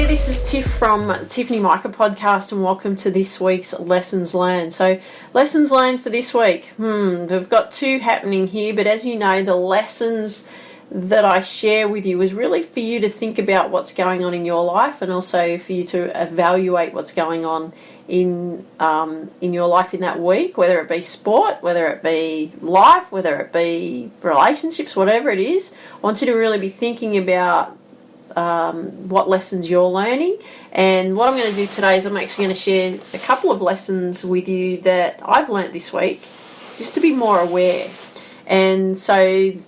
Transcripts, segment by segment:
This is Tiff from Tiffany Micah Podcast, and welcome to this week's Lessons Learned. So, lessons learned for this week. We've got two happening here, but as you know, the lessons that I share with you is really for you to think about what's going on in your life, and also for you to evaluate what's going on in your life in that week, whether it be sport, whether it be life, whether it be relationships, whatever it is. I want you to really be thinking about what lessons you're learning. And what I'm going to do today is I'm actually going to share a couple of lessons with you that I've learnt this week, just to be more aware. And so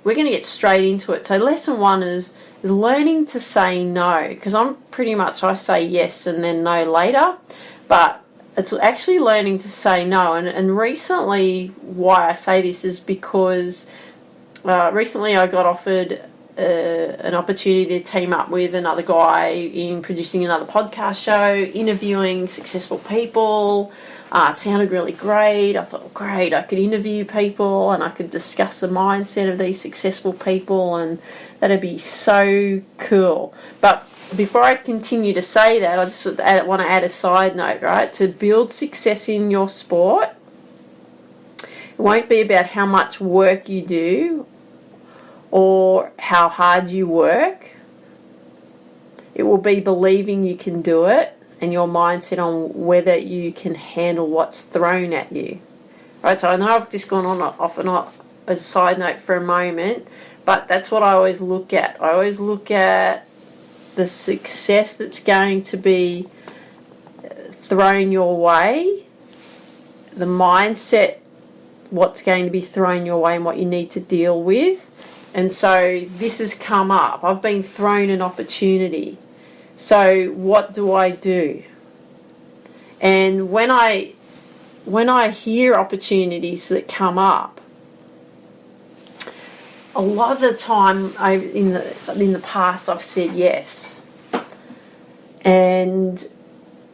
we're going to get straight into it. So lesson one is learning to say no, because I say yes and then no later, but it's actually learning to say no. And recently, why I say this is because recently I got offered an opportunity to team up with another guy in producing another podcast show, interviewing successful people. It sounded really great. I thought, great, I could interview people and I could discuss the mindset of these successful people, and that'd be so cool. But before I continue to say that, I just want to add a side note, right? To build success in your sport, it won't be about how much work you do or how hard you work. It will be believing you can do it and your mindset on whether you can handle what's thrown at you. Right, so I know I've just gone on off and on as a side note for a moment, but that's what I always look at. I always look at the success that's going to be thrown your way, the mindset, what's going to be thrown your way and what you need to deal with. And so this has come up. I've been thrown an opportunity. So what do I do? And when I hear opportunities that come up, a lot of the time in the past I've said yes. And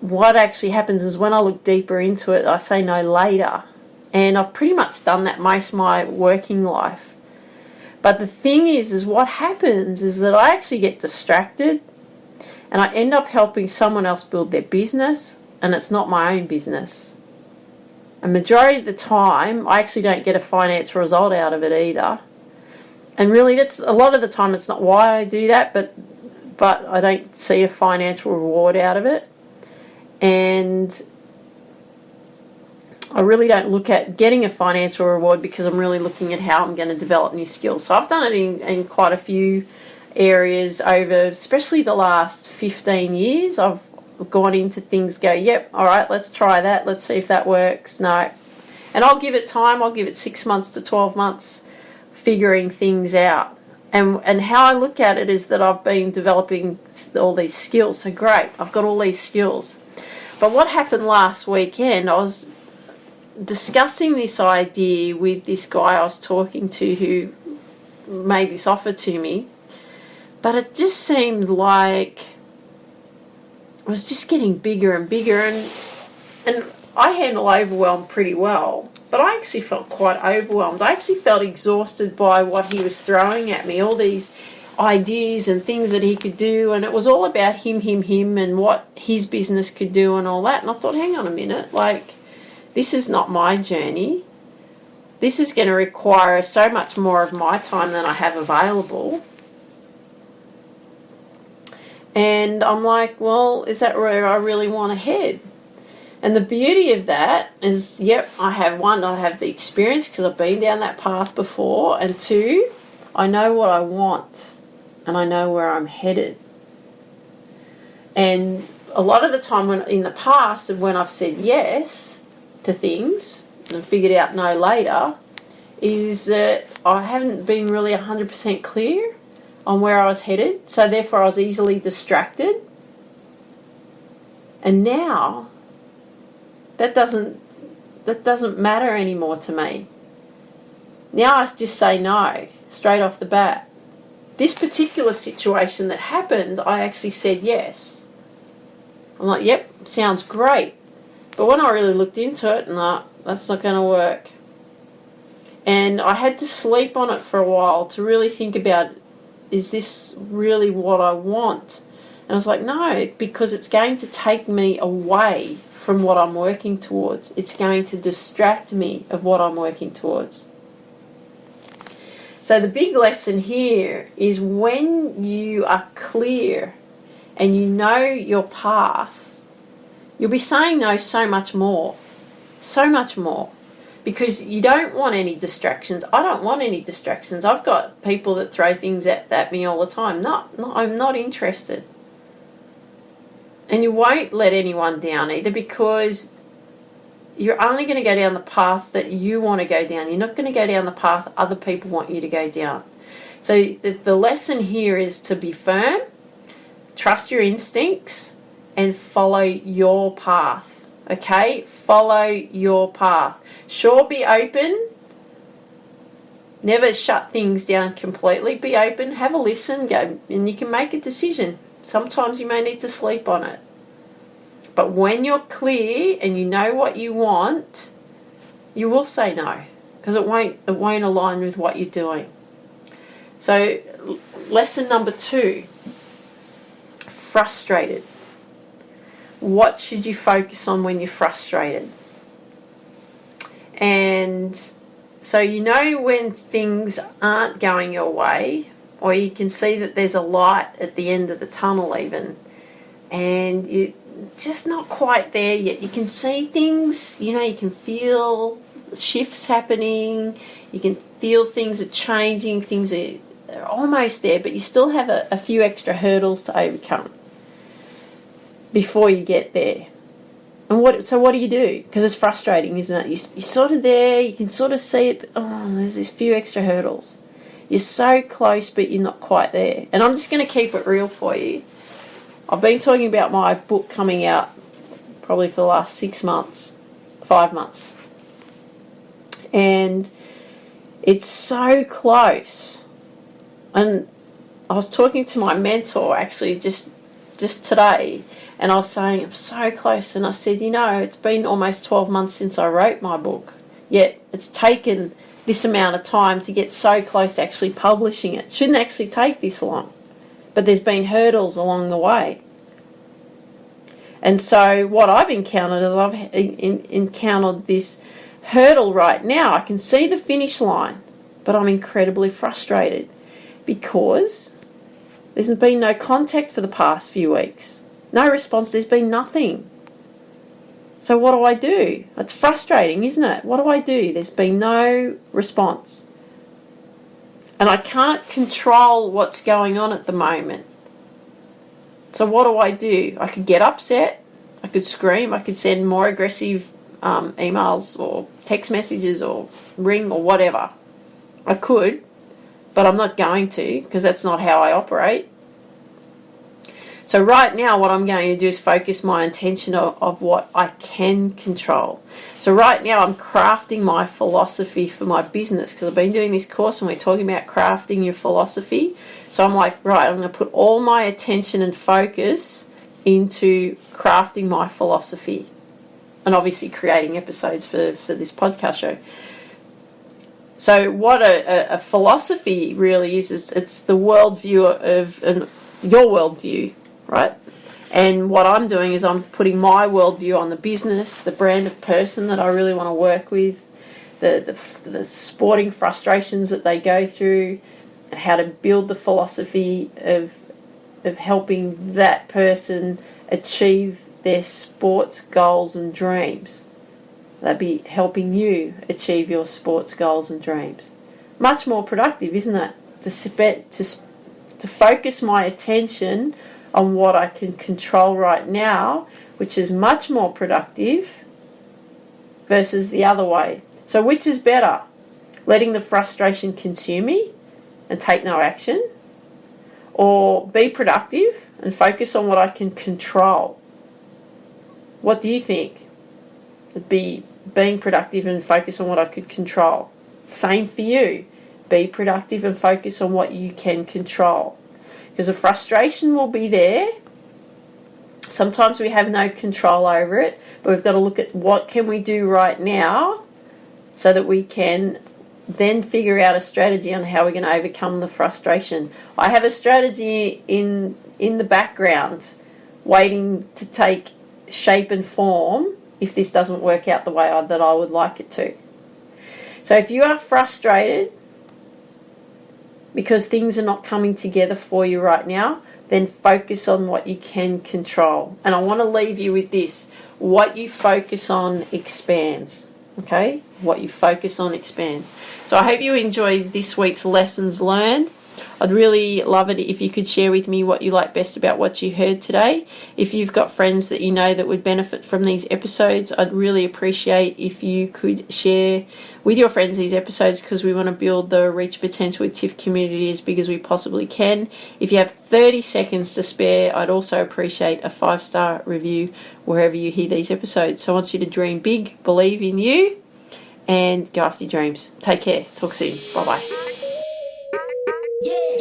what actually happens is when I look deeper into it, I say no later. And I've pretty much done that most of my working life. But the thing is what happens is that I actually get distracted and I end up helping someone else build their business, and it's not my own business. And majority of the time, I actually don't get a financial result out of it either. And really, that's a lot of the time it's not why I do that, but I don't see a financial reward out of it. And I really don't look at getting a financial reward because I'm really looking at how I'm going to develop new skills. So I've done it in quite a few areas over, especially the last 15 years. I've gone into things, go, yep, all right, let's try that. Let's see if that works. No. And I'll give it time. I'll give it 6 months to 12 months figuring things out. And how I look at it is that I've been developing all these skills. So great, I've got all these skills. But what happened last weekend, I was discussing this idea with this guy I was talking to who made this offer to me, but it just seemed like it was just getting bigger and bigger, and I handle overwhelm pretty well, but I actually felt quite overwhelmed. I actually felt exhausted by what he was throwing at me, all these ideas and things that he could do, and it was all about him and what his business could do and all that. And I thought, hang on a minute, this is not my journey. This is going to require so much more of my time than I have available. And I'm like, well, is that where I really want to head? And the beauty of that is, yep, I have the experience because I've been down that path before. And two, I know what I want and I know where I'm headed. And a lot of the time in the past, when I've said yes to things and figured out no later, is that I haven't been really 100% clear on where I was headed, so therefore I was easily distracted. And now That doesn't matter anymore to me. Now I just say no, straight off the bat. This particular situation that happened, I actually said yes. I'm like, yep, sounds great. But when I really looked into it, no, that's not going to work. And I had to sleep on it for a while to really think about, is this really what I want? And I was like, no, because it's going to take me away from what I'm working towards. It's going to distract me of what I'm working towards. So the big lesson here is when you are clear and you know your path, you'll be saying no so much more. So much more. Because you don't want any distractions. I don't want any distractions. I've got people that throw things at me all the time. No, I'm not interested. And you won't let anyone down either, because you're only going to go down the path that you want to go down. You're not going to go down the path other people want you to go down. So the lesson here is to be firm, trust your instincts, and follow your path. Okay? Follow your path. Sure, be open. Never shut things down completely. Be open. Have a listen. Go, and you can make a decision. Sometimes you may need to sleep on it. But when you're clear and you know what you want, you will say no, because it won't align with what you're doing. So, lesson number 2, frustrated. What should you focus on when you're frustrated? And so you know when things aren't going your way, or you can see that there's a light at the end of the tunnel even, and you're just not quite there yet. You can see things, you can feel shifts happening, you can feel things are changing, things are almost there, but you still have a few extra hurdles to overcome before you get there. And what do you do? Because it's frustrating, isn't it? You're sort of there, you can sort of see it, but there's these few extra hurdles. You're so close, but you're not quite there. And I'm just going to keep it real for you. I've been talking about my book coming out probably for the last 5 months. And it's so close. And I was talking to my mentor actually just today, and I was saying I'm so close. And I said, it's been almost 12 months since I wrote my book, yet it's taken this amount of time to get so close to actually publishing it. Shouldn't actually take this long. But there's been hurdles along the way. And so what I've encountered is I've encountered this hurdle right now. I can see the finish line, but I'm incredibly frustrated because there's been no contact for the past few weeks. No response. There's been nothing. So what do? It's frustrating, isn't it? What do? There's been no response. And I can't control what's going on at the moment. So what do? I could get upset. I could scream. I could send more aggressive emails or text messages or ring or whatever. I could, but I'm not going to, because that's not how I operate. So right now what I'm going to do is focus my attention of what I can control. So right now I'm crafting my philosophy for my business, because I've been doing this course and we're talking about crafting your philosophy. So I'm like, right, I'm going to put all my attention and focus into crafting my philosophy, and obviously creating episodes for this podcast show. So what a philosophy really is it's the worldview of your worldview, right? And what I'm doing is I'm putting my worldview on the business, the brand of person that I really want to work with, the sporting frustrations that they go through, and how to build the philosophy of helping that person achieve their sports goals and dreams. They'd be helping you achieve your sports goals and dreams. Much more productive, isn't it? To focus my attention on what I can control right now, which is much more productive versus the other way. So which is better? Letting the frustration consume me and take no action, or be productive and focus on what I can control? What do you think? Being productive and focus on what I could control. Same for you. Be productive and focus on what you can control. Because the frustration will be there. Sometimes we have no control over it, but we've got to look at what can we do right now so that we can then figure out a strategy on how we're going to overcome the frustration. I have a strategy in the background waiting to take shape and form if this doesn't work out the way that I would like it to. So if you are frustrated because things are not coming together for you right now, then focus on what you can control. And I want to leave you with this. What you focus on expands. Okay? What you focus on expands. So I hope you enjoyed this week's lessons learned. I'd really love it if you could share with me what you like best about what you heard today. If you've got friends that you know that would benefit from these episodes, I'd really appreciate if you could share with your friends these episodes, because we want to build the Reach Potential with Tiff community as big as we possibly can. If you have 30 seconds to spare, I'd also appreciate a 5-star review wherever you hear these episodes. So I want you to dream big, believe in you, and go after your dreams. Take care. Talk soon. Bye-bye. Yeah.